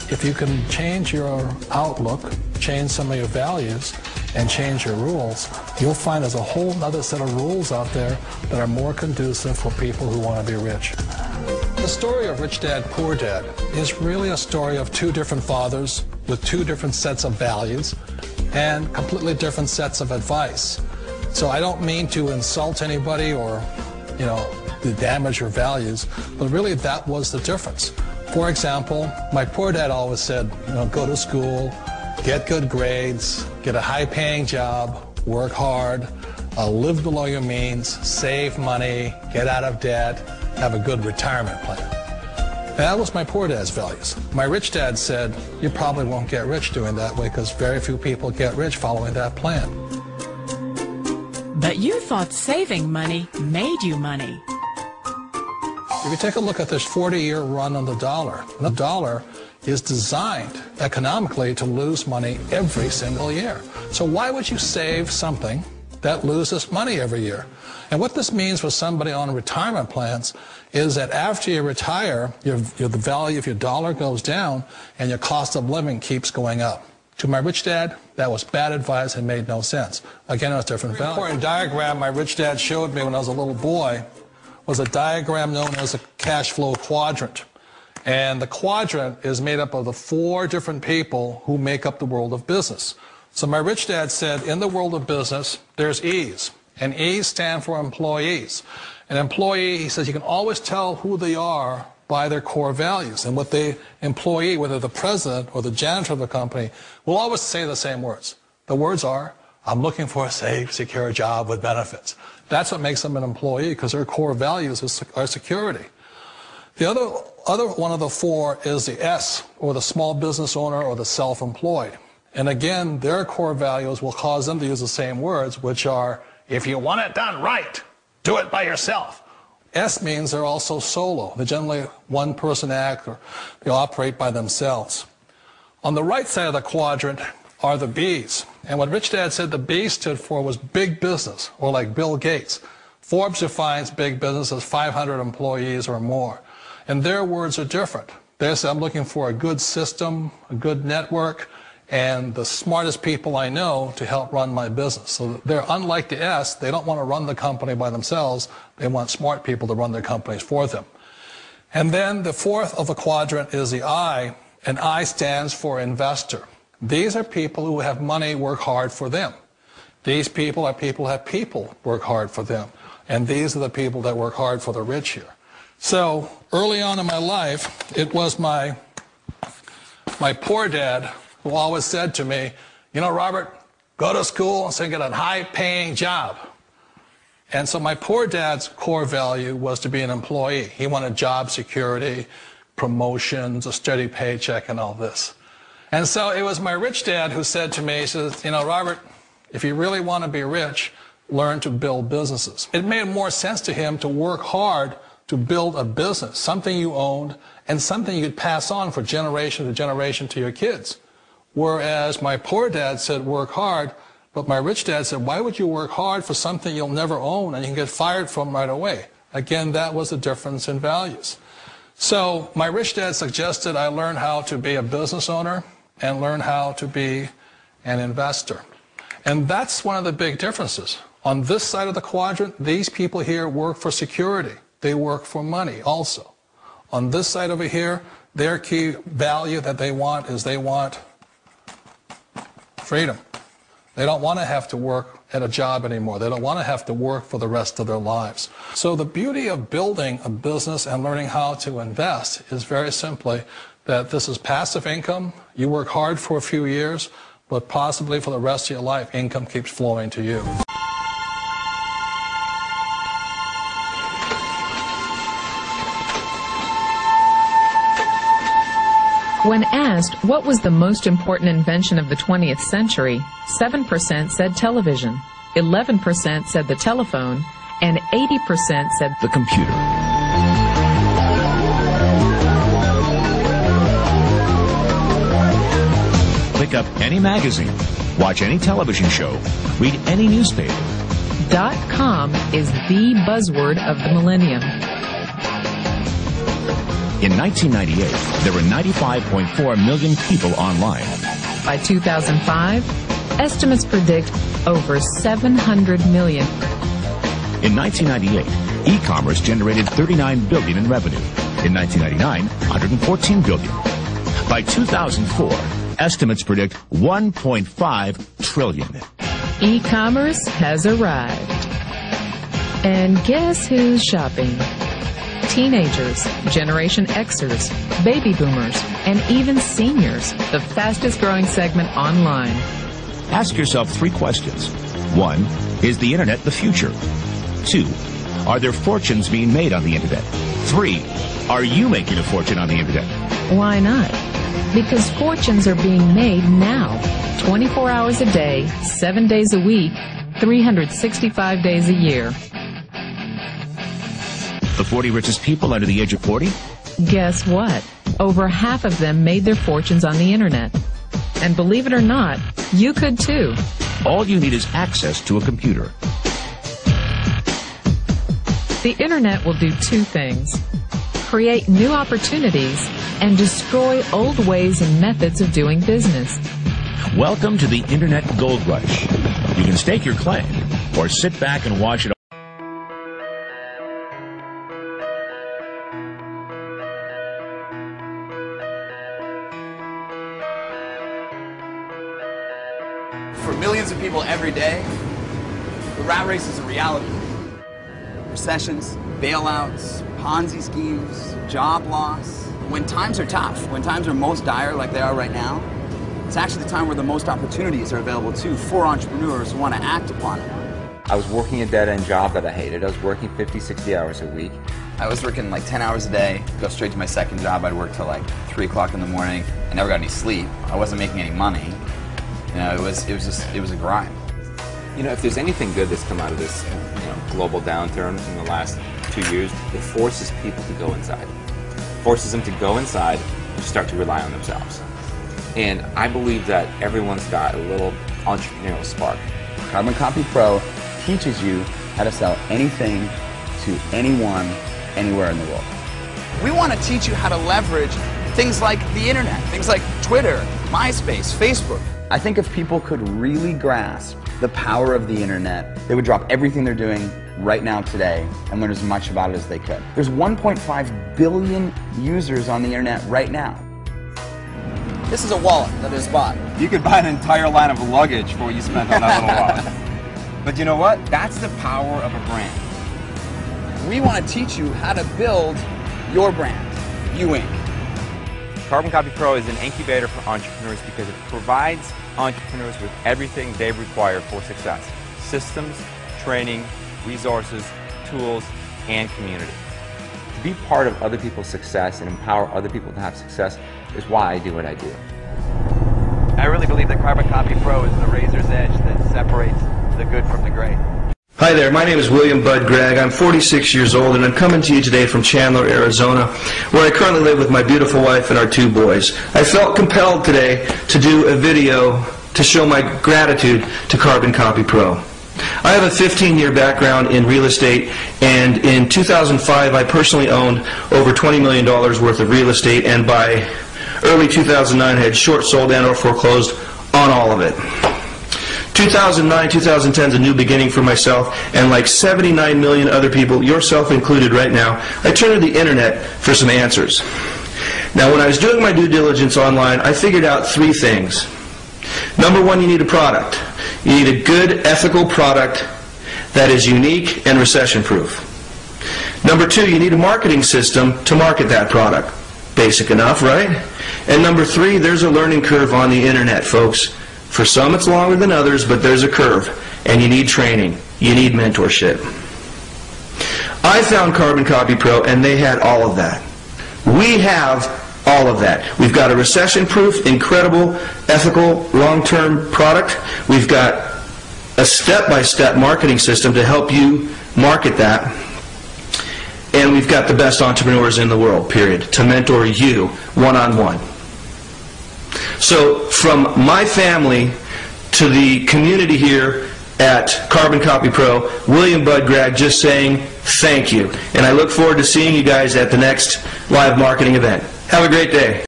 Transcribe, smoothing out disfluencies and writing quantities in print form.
if you can change your outlook, change some of your values, and change your rules, you'll find there's a whole other set of rules out there that are more conducive for people who want to be rich. The story of Rich Dad, Poor Dad is really a story of two different fathers with two different sets of values and completely different sets of advice. So I don't mean to insult anybody or, to damage your values, but really that was the difference. For example, my poor dad always said, go to school, get good grades, get a high-paying job, work hard, live below your means, save money, get out of debt, have a good retirement plan. That was my poor dad's values. My rich dad said, you probably won't get rich doing that way because very few people get rich following that plan. But you thought saving money made you money. If you take a look at this 40-year run on the dollar is designed economically to lose money every single year. So why would you save something that loses money every year? And what this means for somebody on retirement plans is that after you retire, the value of your dollar goes down and your cost of living keeps going up. To my rich dad, that was bad advice and made no sense. Again, it was different value. An important diagram my rich dad showed me when I was a little boy was a diagram known as a cash flow quadrant. And the quadrant is made up of the 4 different people who make up the world of business. So my rich dad said, in the world of business, there's E's. And E's stand for employees. An employee, he says, you can always tell who they are by their core values. And what the employee, whether the president or the janitor of the company, will always say the same words. The words are, I'm looking for a safe, secure job with benefits. That's what makes them an employee, because their core values are security. The other one of the 4 is the S, or the small business owner or the self-employed. And again, their core values will cause them to use the same words, which are, if you want it done right, do it by yourself. S means they're also solo. They're generally one-person act, or they operate by themselves. On the right side of the quadrant are the B's. And what Rich Dad said the B stood for was big business, or like Bill Gates. Forbes defines big business as 500 employees or more. And their words are different. They say, I'm looking for a good system, a good network, and the smartest people I know to help run my business. So they're unlike the S. They don't want to run the company by themselves. They want smart people to run their companies for them. And then the 4th of the quadrant is the I, and I stands for investor. These are people who have money work hard for them. These people are people who have people work hard for them. And these are the people that work hard for the rich here. So early on in my life, it was my poor dad who always said to me, Robert, go to school and get a high-paying job. And so my poor dad's core value was to be an employee. He wanted job security, promotions, a steady paycheck, and all this. And so it was my rich dad who said to me, he says, Robert, if you really want to be rich, learn to build businesses. It made more sense to him to work hard to build a business, something you owned and something you could pass on for generation to generation to your kids. Whereas my poor dad said work hard, but my rich dad said, why would you work hard for something you'll never own and you can get fired from right away? Again, that was the difference in values. So my rich dad suggested I learn how to be a business owner and learn how to be an investor. And that's one of the big differences. On this side of the quadrant, these people here work for security. They work for money also. On this side over here, their key value that they want is they want freedom. They don't want to have to work at a job anymore. They don't want to have to work for the rest of their lives. So the beauty of building a business and learning how to invest is very simply that this is passive income. You work hard for a few years, but possibly for the rest of your life, income keeps flowing to you. When asked what was the most important invention of the 20th century, 7% said television, 11% said the telephone, and 80% said the computer. Pick up any magazine, watch any television show, read any newspaper. .com is the buzzword of the millennium. In 1998, there were 95.4 million people online. By 2005, estimates predict over 700 million. In 1998, e-commerce generated $39 billion in revenue. In 1999, $114 billion. By 2004, estimates predict $1.5 trillion. E-commerce has arrived. And guess who's shopping? Teenagers, Generation Xers, baby boomers, and even seniors, the fastest growing segment online. Ask yourself 3 questions. 1, is the internet the future? 2, are there fortunes being made on the internet? 3, are you making a fortune on the internet? Why not? Because fortunes are being made now, 24 hours a day, 7 days a week, 365 days a year. The 40 richest people under the age of 40? Guess what? Over half of them made their fortunes on the internet. And believe it or not, you could too. All you need is access to a computer. The internet will do 2 things: create new opportunities and destroy old ways and methods of doing business. Welcome to the Internet Gold Rush. You can stake your claim or sit back and watch it. For millions of people every day, the rat race is a reality. Recessions, bailouts, Ponzi schemes, job loss. When times are tough, when times are most dire like they are right now, it's actually the time where the most opportunities are available too for entrepreneurs who want to act upon it. I was working a dead-end job that I hated. I was working 50, 60 hours a week. I was working like 10 hours a day, go straight to my second job. I'd work till like 3 o'clock in the morning. I never got any sleep. I wasn't making any money. You know, it was a grind. You know, if there's anything good that's come out of this, global downturn in the last 2 years, it forces people to go inside. Forces them to go inside and start to rely on themselves. And I believe that everyone's got a little entrepreneurial spark. Carbon Copy Pro teaches you how to sell anything to anyone, anywhere in the world. We want to teach you how to leverage things like the internet, things like Twitter, MySpace, Facebook. I think if people could really grasp the power of the internet, they would drop everything they're doing right now today and learn as much about it as they could. There's 1.5 billion users on the internet right now. This is a wallet that is bought. You could buy an entire line of luggage for what you spent on that little wallet. But you know what? That's the power of a brand. We want to teach you how to build your brand, You Inc. Carbon Copy Pro is an incubator for entrepreneurs because it provides entrepreneurs with everything they require for success: systems, training, resources, tools, and community. To be part of other people's success and empower other people to have success is why I do what I do. I really believe that Carbon Copy Pro is the razor's edge that separates the good from the great. Hi there, my name is William Bud Gregg. I'm 46 years old and I'm coming to you today from Chandler, Arizona, where I currently live with my beautiful wife and our 2 boys. I felt compelled today to do a video to show my gratitude to Carbon Copy Pro. I have a 15-year background in real estate, and in 2005 I personally owned over $20 million worth of real estate, and by early 2009 I had short sold and or foreclosed on all of it. 2009, 2010 is a new beginning for myself, and like 79 million other people, yourself included right now, I turned to the internet for some answers. Now, when I was doing my due diligence online, I figured out 3 things. Number 1, you need a product. You need a good, ethical product that is unique and recession-proof. Number 2, you need a marketing system to market that product. Basic enough, right? And number 3, there's a learning curve on the internet, folks. For some it's longer than others, but there's a curve, and you need training. You need mentorship. I found Carbon Copy Pro, and they had all of that. We have all of that. We've got a recession-proof, incredible, ethical, long-term product. We've got a step-by-step marketing system to help you market that. And we've got the best entrepreneurs in the world, period, to mentor you one-on-one. So from my family to the community here at Carbon Copy Pro, William Bud Gregg just saying thank you. And I look forward to seeing you guys at the next live marketing event. Have a great day.